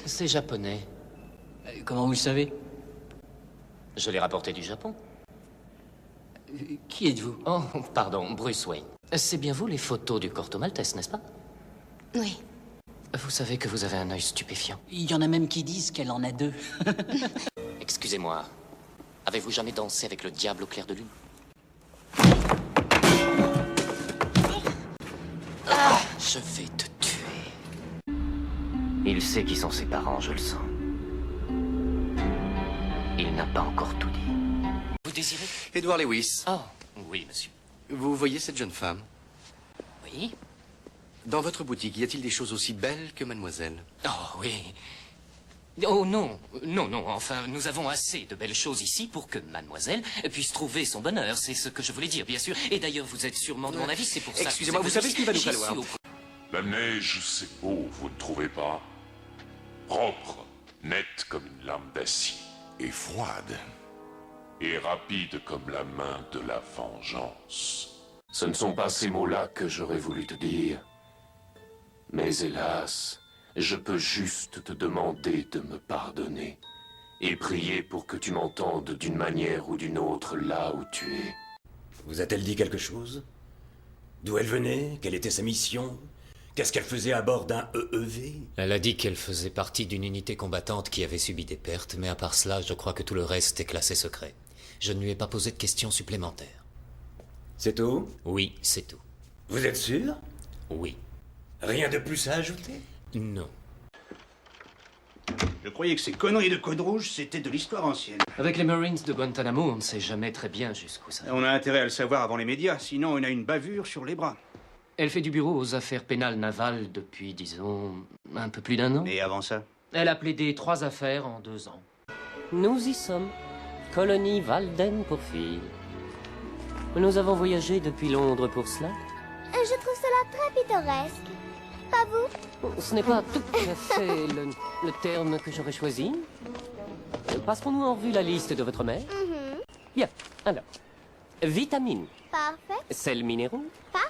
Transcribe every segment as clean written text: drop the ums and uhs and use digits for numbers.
C'est japonais. Comment vous le savez? Je l'ai rapporté du Japon. Qui êtes-vous? Oh, pardon, Bruce Wayne. C'est bien vous les photos du Corto Maltese, n'est-ce pas? Oui. Vous savez que vous avez un œil stupéfiant. Il y en a même qui disent qu'elle en a deux. Excusez-moi. Avez-vous jamais dansé avec le diable au clair de lune? Je vais te tuer. Il sait qui sont ses parents, je le sens. Il n'a pas encore tout dit. Vous désirez? Edward Lewis, Oh, oui, monsieur. vous voyez cette jeune femme? Oui? Dans votre boutique, y a-t-il des choses aussi belles que mademoiselle? Oh, oui. Oh, non. Non, non. Enfin, nous avons assez de belles choses ici pour que mademoiselle puisse trouver son bonheur. C'est ce que je voulais dire, bien sûr. Et d'ailleurs, vous êtes sûrement de mon avis, c'est pour ça que... Excusez-moi, vous savez ce qu'il va nous falloir? La neige, c'est beau, vous ne trouvez pas? Propre, nette comme une lame d'acier. Et froide. Et rapide comme la main de la vengeance. Ce ne sont pas ces mots-là que j'aurais voulu te dire. Mais hélas, je peux juste te demander de me pardonner. Et prier pour que tu m'entendes d'une manière ou d'une autre là où tu es. Vous a-t-elle dit quelque chose? D'où elle venait? Quelle était sa mission? Qu'est-ce qu'elle faisait à bord d'un EEV? Elle a dit qu'elle faisait partie d'une unité combattante qui avait subi des pertes, mais à part cela, je crois que tout le reste est classé secret. Je ne lui ai pas posé de questions supplémentaires. C'est tout? Oui, c'est tout. Vous êtes sûr? Oui. Rien de plus à ajouter? Non. Je croyais que ces conneries de code rouge, c'était de l'histoire ancienne. Avec les Marines de Guantanamo, on ne sait jamais très bien jusqu'où ça va. On a intérêt à le savoir avant les médias, sinon on a une bavure sur les bras. Elle fait du bureau aux affaires pénales navales depuis, disons, un peu plus d'1 an. Et avant ça? Elle a plaidé 3 affaires en 2 ans. Nous y sommes. Colonie Walden pour filles. Nous avons voyagé depuis Londres pour cela. Je trouve cela très pittoresque. Pas vous? Ce n'est pas tout à fait le terme que j'aurais choisi. Passerons-nous en revue la liste de votre mère? Bien, alors. Vitamines. Parfait. Sels minéraux. Parfait.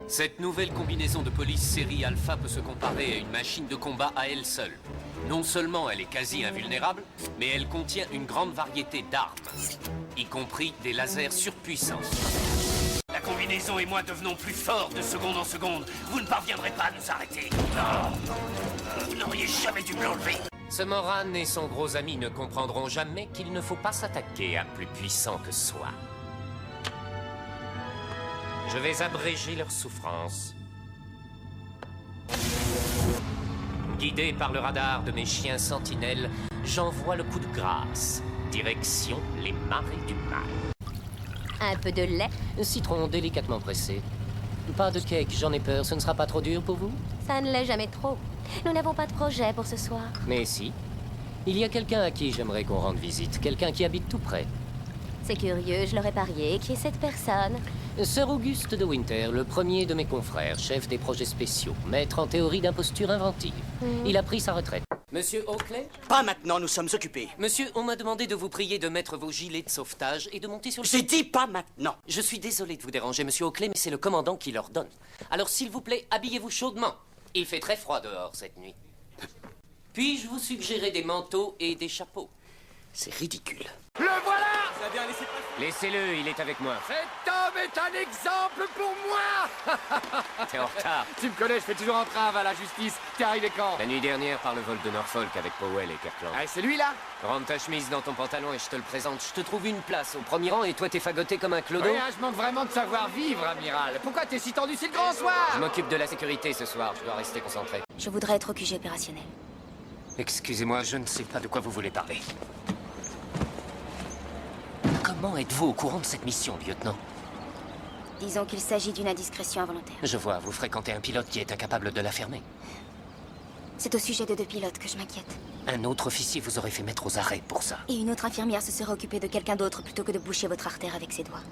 Cette nouvelle combinaison de police série Alpha peut se comparer à une machine de combat à elle seule. Non seulement elle est quasi invulnérable, mais elle contient une grande variété d'armes, y compris des lasers surpuissants. La combinaison et moi devenons plus forts de seconde en seconde. Vous ne parviendrez pas à nous arrêter. Non. Vous n'auriez jamais dû me l'enlever. Ce Moran et son gros ami ne comprendront jamais qu'il ne faut pas s'attaquer à plus puissant que soi. Je vais abréger leur souffrance. Guidé par le radar de mes chiens sentinelles, j'envoie le coup de grâce. Direction les marées du mal. Un peu de lait? Citron délicatement pressé. Pas de cake, j'en ai peur. Ce ne sera pas trop dur pour vous? Ça ne l'est jamais trop. Nous n'avons pas de projet pour ce soir. Mais si. Il y a quelqu'un à qui j'aimerais qu'on rende visite. Quelqu'un qui habite tout près. C'est curieux, je l'aurais parié. Qui est cette personne? Sir Auguste de Winter, le premier de mes confrères, chef des projets spéciaux, maître en théorie d'imposture inventive. Il a pris sa retraite. Monsieur Oakley? Pas maintenant, nous sommes occupés. Monsieur, on m'a demandé de vous prier de mettre vos gilets de sauvetage et de monter sur le... J'ai dit pas maintenant. Je suis désolé de vous déranger, monsieur Oakley, mais c'est le commandant qui l'ordonne. Alors, s'il vous plaît, habillez-vous chaudement. Il fait très froid dehors cette nuit. Puis-je vous suggérer des manteaux et des chapeaux? C'est ridicule. Le voilà! Laissez-le, il est avec moi. Cet homme est un exemple pour moi! T'es en retard. Tu me connais, je fais toujours entrave à la justice. T'es arrivé quand? La nuit dernière, par le vol de Norfolk avec Powell et Kirkland. Ah, c'est lui là? Rentre ta chemise dans ton pantalon et je te le présente. Je te trouve une place au premier rang et toi t'es fagoté comme un clodo. Rien, je manque vraiment de savoir-vivre, amiral. Pourquoi t'es si tendu, c'est le grand soir? Je m'occupe de la sécurité ce soir, je dois rester concentré. Je voudrais être au QG opérationnel. Excusez-moi, je ne sais pas de quoi vous voulez parler. Comment êtes-vous au courant de cette mission, lieutenant? Disons qu'il s'agit d'une indiscrétion involontaire. Je vois, vous fréquentez un pilote qui est incapable de la fermer. C'est au sujet de 2 pilotes que je m'inquiète. Un autre officier vous aurait fait mettre aux arrêts pour ça. Et une autre infirmière se serait occupée de quelqu'un d'autre plutôt que de boucher votre artère avec ses doigts.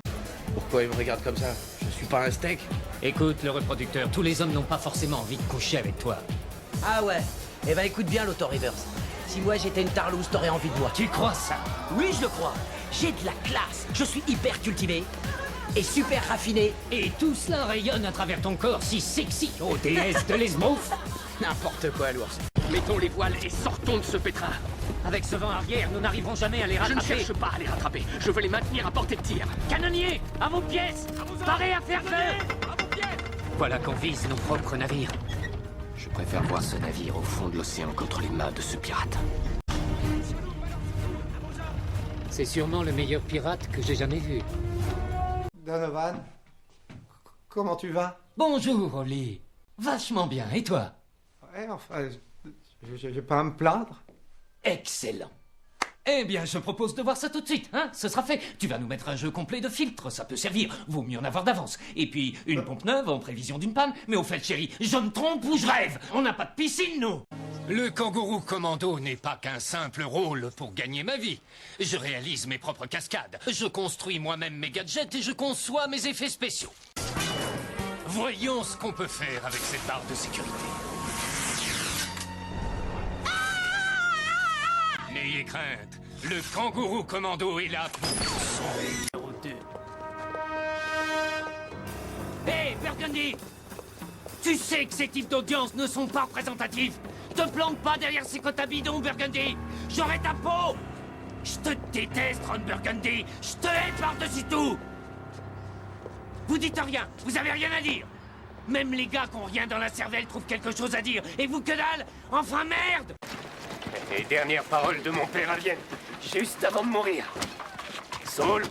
Pourquoi il me regarde comme ça? Je suis pas un steak. Écoute, le reproducteur, tous les hommes n'ont pas forcément envie de coucher avec toi. Ah ouais? Eh ben écoute bien l'auto-reverse. Si moi j'étais une tarlouse, t'aurais envie de moi. Tu crois ça? Oui, je le crois. J'ai de la classe. Je suis hyper cultivé et super raffiné. Et tout cela rayonne à travers ton corps si sexy, ô déesse de l'esbrouf. N'importe quoi, l'ours. Mettons les voiles et sortons de ce pétrin. Avec ce vent arrière, nous n'arriverons jamais à les rattraper. Je ne cherche pas à les rattraper. Je veux les maintenir à portée de tir. Canonnier, à vos pièces. Parez à faire feu. Voilà qu'on vise nos propres navires. Je préfère voir ce navire au fond de l'océan qu'entre les mains de ce pirate. C'est sûrement le meilleur pirate que j'ai jamais vu. Donovan, comment tu vas? Bonjour, Oli. Vachement bien, et toi? Ouais, enfin, je vais pas à me plaindre. Excellent. Eh bien, je propose de voir ça tout de suite, hein? Ce sera fait. Tu vas nous mettre un jeu complet de filtres, ça peut servir. Vaut mieux en avoir d'avance. Et puis, une pompe neuve en prévision d'une panne. Mais au fait, chérie, je me trompe ou je rêve? On n'a pas de piscine, nous! Le kangourou commando n'est pas qu'un simple rôle pour gagner ma vie. Je réalise mes propres cascades, je construis moi-même mes gadgets et je conçois mes effets spéciaux. Voyons ce qu'on peut faire avec cette barre de sécurité. N'ayez crainte, le kangourou commando est là pour son... Hé, Burgundy! Tu sais que ces types d'audience ne sont pas représentatifs. Te plante pas derrière ces quotas bidons, Burgundy. J'aurai ta peau. Je te déteste, Ron Burgundy. Je te hais par-dessus tout. Vous dites rien, vous avez rien à dire. Même les gars qui ont rien dans la cervelle trouvent quelque chose à dire. Et vous, que dalle? Enfin, merde! Les dernières paroles de mon père Alien, juste avant de mourir. Saul,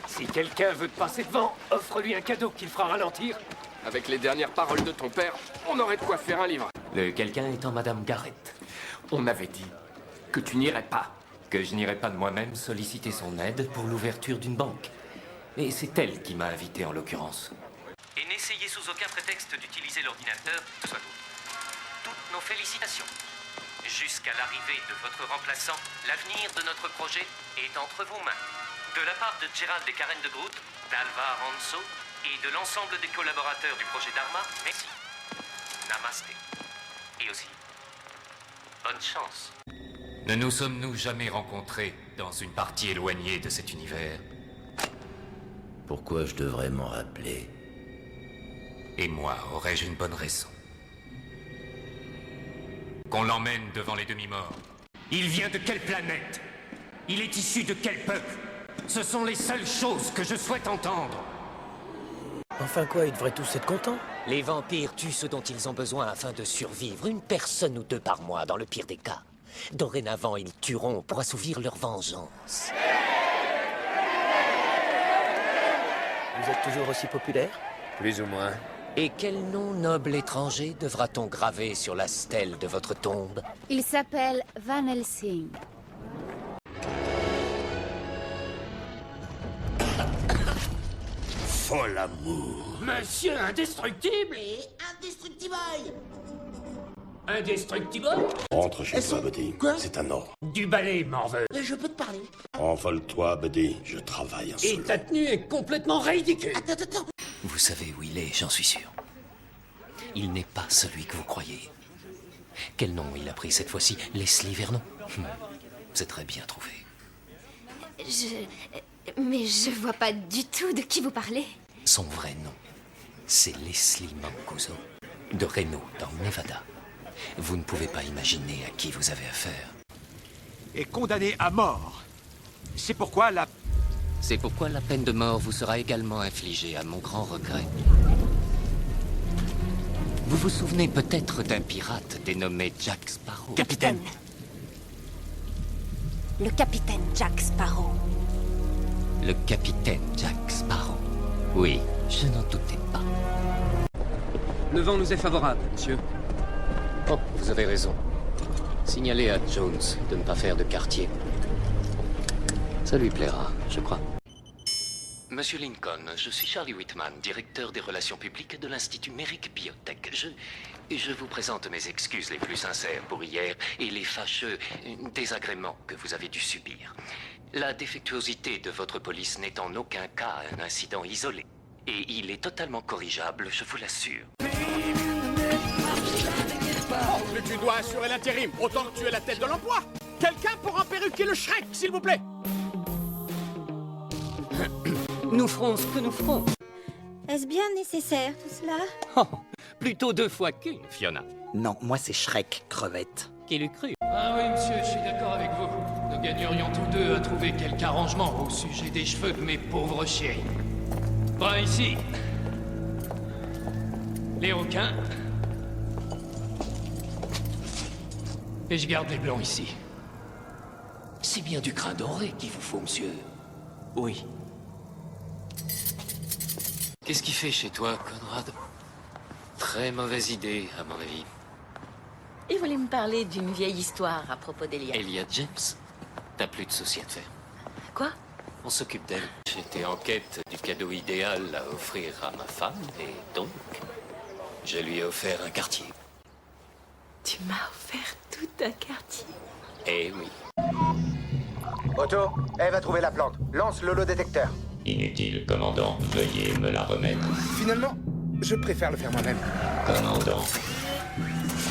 si quelqu'un veut te passer devant, offre-lui un cadeau qu'il fera ralentir. Avec les dernières paroles de ton père, on aurait de quoi faire un livre. Le quelqu'un étant Madame Garrett. On avait dit que tu n'irais pas. Que je n'irais pas de moi-même solliciter son aide pour l'ouverture d'une banque. Et c'est elle qui m'a invité en l'occurrence. Et n'essayez sous aucun prétexte d'utiliser l'ordinateur, que ce soit tout. Toutes nos félicitations. Jusqu'à l'arrivée de votre remplaçant, l'avenir de notre projet est entre vos mains. De la part de Gerald et Karen de Groot, d'Alva Ranso et de l'ensemble des collaborateurs du projet Dharma, merci. Namasté. Et aussi, bonne chance. Ne nous sommes-nous jamais rencontrés dans une partie éloignée de cet univers? Pourquoi je devrais m'en rappeler? Et moi, aurais-je une bonne raison? Qu'on l'emmène devant les demi-morts. Il vient de quelle planète? Il est issu de quel peuple? Ce sont les seules choses que je souhaite entendre. Enfin quoi, ils devraient tous être contents. Les vampires tuent ce dont ils ont besoin afin de survivre. Une personne ou deux par mois, dans le pire des cas. Dorénavant, ils tueront pour assouvir leur vengeance. Vous êtes toujours aussi populaire? Plus ou moins. Et quel nom noble étranger devra-t-on graver sur la stèle de votre tombe? Il s'appelle Van Helsing. Fol amour. Monsieur Indestructible? Et Indestructible! Indestructible? Rentre chez toi, Buddy. Quoi? C'est un ordre. Du balai, Marvel. Je peux te parler. Envole-toi, Buddy. Je travaille en Et solo. ta tenue est complètement ridicule. Attends. Vous savez où il est, j'en suis sûr. Il n'est pas celui que vous croyez. Quel nom il a pris cette fois-ci? Leslie Vernon? C'est très bien trouvé. Mais je vois pas du tout de qui vous parlez. Son vrai nom, c'est Leslie Mancuso, de Reno, dans le Nevada. Vous ne pouvez pas imaginer à qui vous avez affaire. Et condamné à mort. C'est pourquoi la peine de mort vous sera également infligée à mon grand regret. Vous vous souvenez peut-être d'un pirate dénommé Jack Sparrow? Capitaine. Le capitaine Jack Sparrow. Le capitaine Jack Sparrow. Oui, je n'en doutais pas. Le vent nous est favorable, monsieur. Oh, vous avez raison. Signalez à Jones de ne pas faire de quartier. Ça lui plaira, je crois. Monsieur Lincoln, je suis Charlie Whitman, directeur des relations publiques de l'Institut Merrick Biotech. Je vous présente mes excuses les plus sincères pour hier et les fâcheux désagréments que vous avez dû subir. La défectuosité de votre police n'est en aucun cas un incident isolé. Et il est totalement corrigeable, je vous l'assure. Mais tu dois assurer l'intérim, autant que tu es la tête de l'emploi. Quelqu'un pour en perruquer le Shrek, s'il vous plaît. Nous ferons ce que nous ferons. Est-ce bien nécessaire tout cela? Oh, plutôt 2 fois qu'une, Fiona. Non, moi c'est Shrek, crevette. Qui l'eût cru? Ah oui, monsieur, je suis d'accord avec vous. Nous gagnerions tous deux à trouver quelque arrangement au sujet des cheveux de mes pauvres chéris. Bon, ici. Les requins. Et je garde les blancs ici. C'est bien du crin doré qu'il vous faut, monsieur. Oui. Qu'est-ce qu'il fait chez toi, Conrad? Très mauvaise idée, à mon avis. Il voulait me parler d'une vieille histoire à propos d'Elia. Elia James? T'as plus de soucis à te faire. Quoi? On s'occupe d'elle. J'étais en quête du cadeau idéal à offrir à ma femme, et donc, je lui ai offert un quartier. Tu m'as offert tout un quartier. Eh oui. Otto, elle va trouver la plante. Lance l'holodétecteur. Inutile, commandant. Veuillez me la remettre. Finalement, je préfère le faire moi-même. Commandant,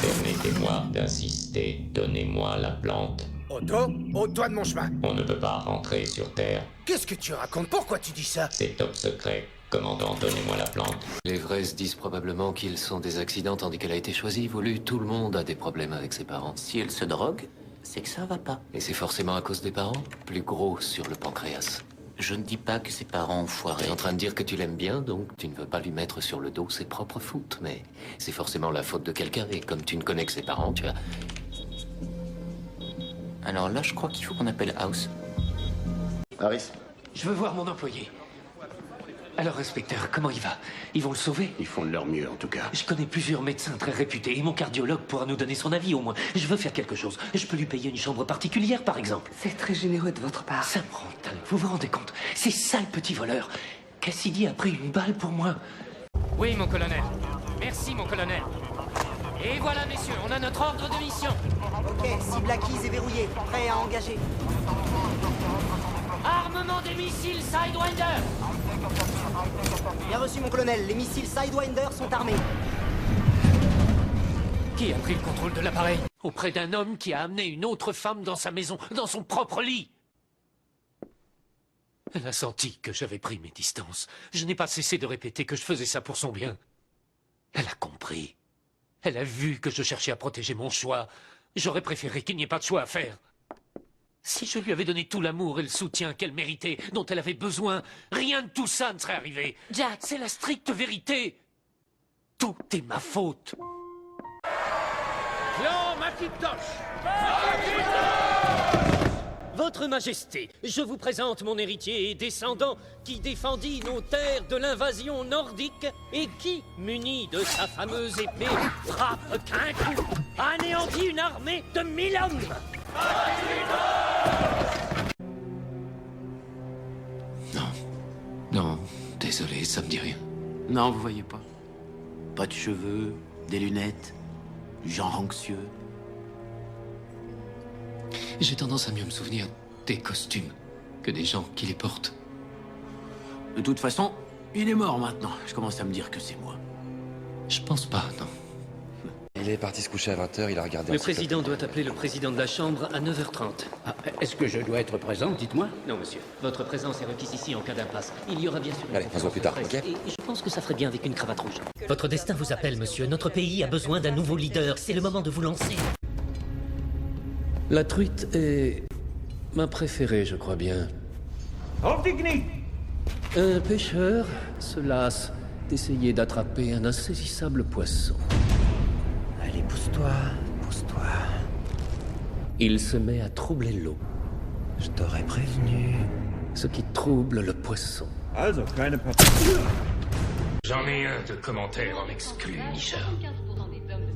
permettez-moi d'insister. Donnez-moi la plante. Otto, ôte-toi de mon chemin. On ne peut pas rentrer sur Terre. Qu'est-ce que tu racontes? Pourquoi tu dis ça? C'est top secret. Commandant, donnez-moi la plante. Les vrais se disent probablement qu'ils sont des accidents tandis qu'elle a été choisie, voulue. Tout le monde a des problèmes avec ses parents. Si elle se drogue, c'est que ça va pas. Et c'est forcément à cause des parents? Plus gros sur le pancréas. Je ne dis pas que ses parents ont foiré. T'es en train de dire que tu l'aimes bien, donc tu ne veux pas lui mettre sur le dos ses propres fautes. Mais c'est forcément la faute de quelqu'un, et comme tu ne connais que ses parents, tu as... Alors là, je crois qu'il faut qu'on appelle House. Harris. Je veux voir mon employé. Alors, inspecteur, comment il va? Ils vont le sauver? Ils font de leur mieux, en tout cas. Je connais plusieurs médecins très réputés et mon cardiologue pourra nous donner son avis au moins. Je veux faire quelque chose. Je peux lui payer une chambre particulière, par exemple. C'est très généreux de votre part. Ça me rend dingue. Vous vous rendez compte? Ces sales petits voleurs. Cassidy a pris une balle pour moi. Oui, mon colonel. Merci, mon colonel. Et voilà, messieurs, on a notre ordre de mission. Ok, cible acquise et verrouillée. Prêt à engager. Armement des missiles Sidewinder. Bien reçu, mon colonel. Les missiles Sidewinder sont armés. Qui a pris le contrôle de l'appareil? Auprès d'un homme qui a amené une autre femme dans sa maison, dans son propre lit. Elle a senti que j'avais pris mes distances. Je n'ai pas cessé de répéter que je faisais ça pour son bien. Elle a compris. Elle a vu que je cherchais à protéger mon choix. J'aurais préféré qu'il n'y ait pas de choix à faire. Si je lui avais donné tout l'amour et le soutien qu'elle méritait, dont elle avait besoin, rien de tout ça ne serait arrivé. Jack, c'est la stricte vérité. Tout est ma faute. Clan Macintosh! Votre Majesté, je vous présente mon héritier et descendant qui défendit nos terres de l'invasion nordique et qui, muni de sa fameuse épée, frappe qu'un coup, anéantit une armée de 1000 hommes. Non, désolé, ça me dit rien. Non, vous voyez pas. Pas de cheveux, des lunettes, genre anxieux. J'ai tendance à mieux me souvenir des costumes que des gens qui les portent. De toute façon, il est mort maintenant. Je commence à me dire que c'est moi. Je pense pas, non. Il est parti se coucher à 20h, il a regardé... Le président doit appeler le président de la Chambre à 9h30. Est-ce que je dois être présent, dites-moi? Non, monsieur. Votre présence est requise ici en cas d'impasse. Il y aura bien sûr... Allez, on se voit plus tard, ok? Et je pense que ça ferait bien avec une cravate rouge. Votre destin vous appelle, monsieur. Notre pays a besoin d'un nouveau leader. C'est le moment de vous lancer. La truite est ma préférée, je crois bien. Antigny! Un pêcheur se lasse d'essayer d'attraper un insaisissable poisson. Allez, pousse-toi, pousse-toi. Il se met à troubler l'eau. Je t'aurais prévenu. Ce qui trouble le poisson. Also, keine J'en ai un de commentaire en exclu, Nisha.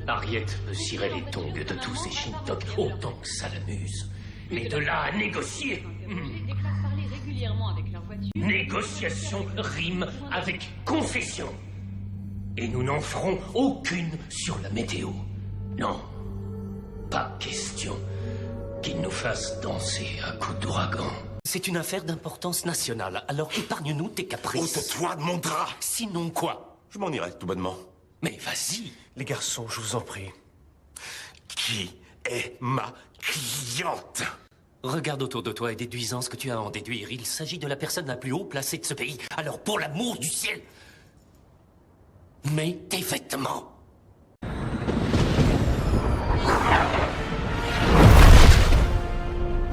Harriet me cirait les tongs de tous ces shintok autant que ça l'amuse. Mais de là à négocier... Négociation rime avec confession. Et nous n'en ferons aucune sur la météo. Non, pas question qu'il nous fasse danser à coups d'ouragan. C'est une affaire d'importance nationale, alors épargne-nous tes caprices. Ôte-toi de mon drap! Sinon quoi? Je m'en irai, tout bonnement. Mais vas-y. Les garçons, je vous en prie. Qui est ma cliente? Regarde autour de toi et déduisant ce que tu as à en déduire. Il s'agit de la personne la plus haut placée de ce pays. Alors pour l'amour du ciel, mets tes vêtements.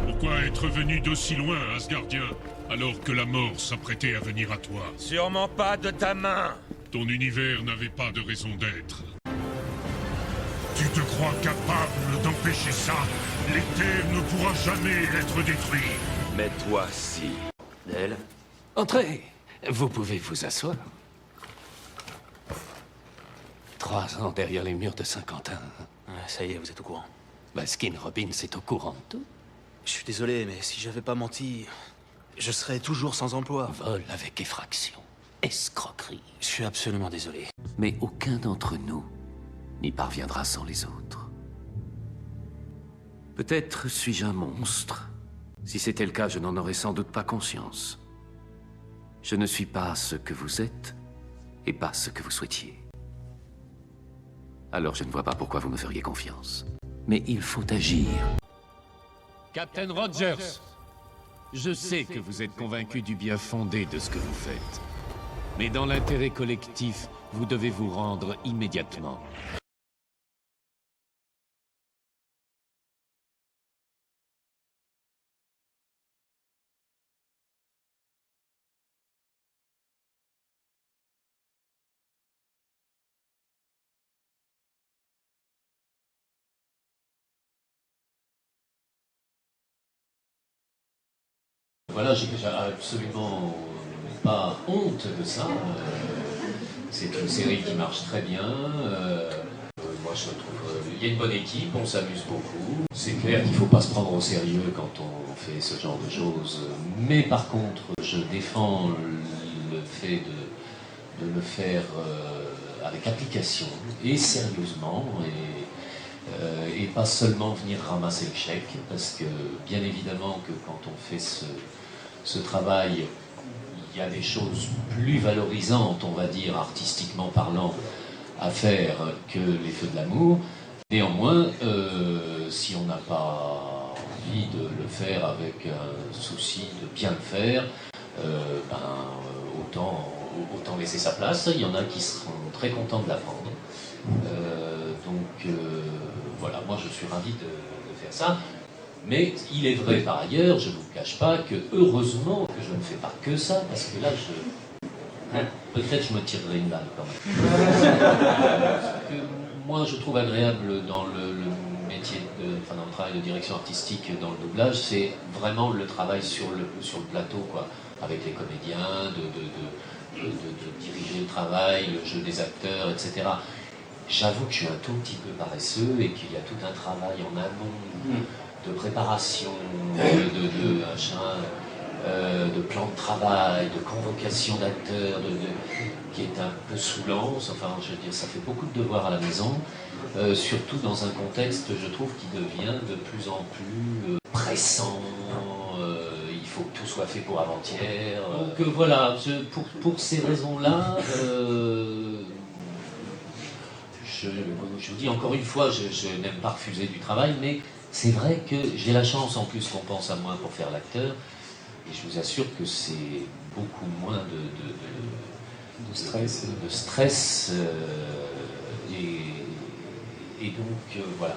Pourquoi être venu d'aussi loin, Asgardien, alors que la mort s'apprêtait à venir à toi? Sûrement pas de ta main. Ton univers n'avait pas de raison d'être. Tu te crois capable d'empêcher ça? L'Éther ne pourra jamais être détruit. Mais toi, si. D'elle. Entrez. Vous pouvez vous asseoir. 3 ans derrière les murs de Saint-Quentin. Ça y est, vous êtes au courant. Baskin Robbins est au courant de tout. Je suis désolé, mais si j'avais pas menti, je serais toujours sans emploi. Vol avec effraction. Escroquerie. Je suis absolument désolé. Mais aucun d'entre nous n'y parviendra sans les autres. Peut-être suis-je un monstre. Si c'était le cas, je n'en aurais sans doute pas conscience. Je ne suis pas ce que vous êtes et pas ce que vous souhaitiez. Alors je ne vois pas pourquoi vous me feriez confiance. Mais il faut agir. Captain Rogers, je sais que vous êtes convaincu du bien fondé de ce que vous faites. Mais dans l'intérêt collectif, vous devez vous rendre immédiatement. Voilà, j'ai absolument pas honte de ça. C'est une série qui marche très bien. Moi, je trouve il y a une bonne équipe, on s'amuse beaucoup. C'est clair qu'il ne faut pas se prendre au sérieux quand on fait ce genre de choses. Mais par contre, je défends le fait de le faire avec application et sérieusement. Et pas seulement venir ramasser le chèque, parce que bien évidemment que quand on fait ce travail, il y a des choses plus valorisantes, on va dire, artistiquement parlant, à faire que les feux de l'amour. Néanmoins, si on n'a pas envie de le faire avec un souci de bien le faire, autant laisser sa place. Il y en a qui seront très contents de l'apprendre. Voilà, moi je suis ravi de faire ça. Mais il est vrai par ailleurs, je ne vous cache pas, que heureusement que je ne fais pas que ça, parce que là, peut-être je me tirerai une balle quand même. Ce que moi je trouve agréable dans le métier, dans le travail de direction artistique dans le doublage, c'est vraiment le travail sur le plateau, quoi, avec les comédiens, de diriger le travail, le jeu des acteurs, etc. J'avoue que je suis un tout petit peu paresseux et qu'il y a tout un travail en amont de préparation, de plan de travail, de convocation d'acteurs, qui est un peu saoulant. Enfin, je veux dire, ça fait beaucoup de devoirs à la maison, surtout dans un contexte, je trouve, qui devient de plus en plus pressant. Il faut que tout soit fait pour avant-hier. Donc voilà, pour ces raisons-là, je vous dis encore une fois, je n'aime pas refuser du travail, mais c'est vrai que j'ai la chance en plus qu'on pense à moi pour faire l'acteur, et je vous assure que c'est beaucoup moins de stress, et donc voilà.